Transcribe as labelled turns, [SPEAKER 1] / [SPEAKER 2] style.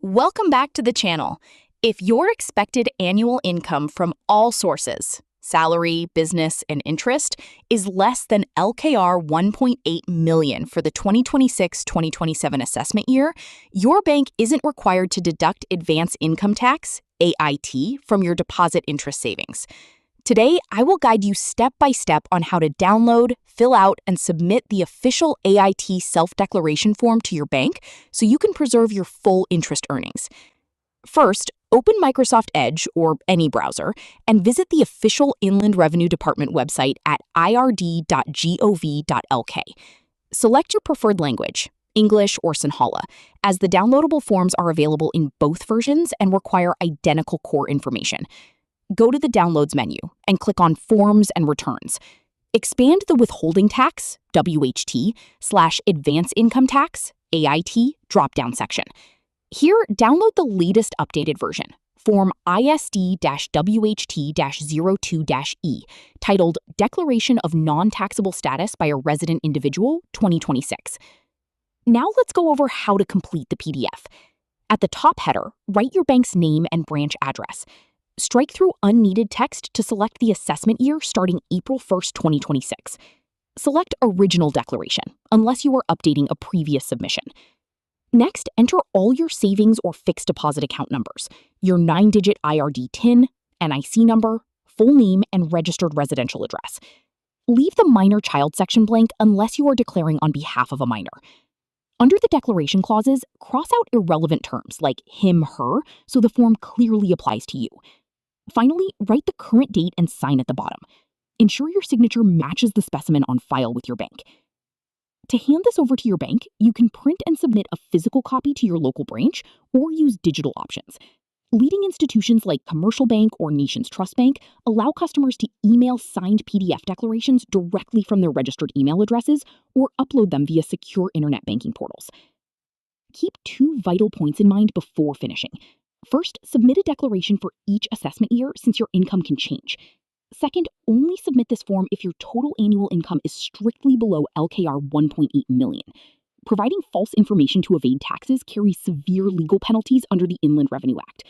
[SPEAKER 1] Welcome back to the channel. If your expected annual income from all sources, salary, business, and interest, is less than LKR 1.8 million for the 2026-2027 assessment year, your bank isn't required to deduct advance income tax, AIT, from your deposit interest savings. Today, I will guide you step by step on how to download, fill out, and submit the official AIT self-declaration form to your bank so you can preserve your full interest earnings. First, open Microsoft Edge or any browser and visit the official Inland Revenue Department website at ird.gov.lk. Select your preferred language, English or Sinhala, as the downloadable forms are available in both versions and require identical core information. Go to the Downloads menu and click on Forms and Returns. Expand the Withholding Tax, WHT/Advance Income Tax, AIT, drop-down section. Here, download the latest updated version, Form ISD-WHT-02-E, titled Declaration of Non-Taxable Status by a Resident Individual, 2026. Now let's go over how to complete the PDF. At the top header, write your bank's name and branch address. Strike through unneeded text to select the assessment year starting April 1st, 2026. Select Original Declaration, unless you are updating a previous submission. Next, enter all your savings or fixed deposit account numbers, your 9-digit IRD TIN, NIC number, full name, and registered residential address. Leave the minor child section blank unless you are declaring on behalf of a minor. Under the declaration clauses, cross out irrelevant terms like him, her, so the form clearly applies to you. Finally, write the current date and sign at the bottom. Ensure your signature matches the specimen on file with your bank. To hand this over to your bank, you can print and submit a physical copy to your local branch or use digital options. Leading institutions like Commercial Bank or Nations Trust Bank allow customers to email signed PDF declarations directly from their registered email addresses or upload them via secure internet banking portals. Keep two vital points in mind before finishing. First, submit a declaration for each assessment year since your income can change. Second, only submit this form if your total annual income is strictly below LKR 1.8 million. Providing false information to evade taxes carries severe legal penalties under the Inland Revenue Act.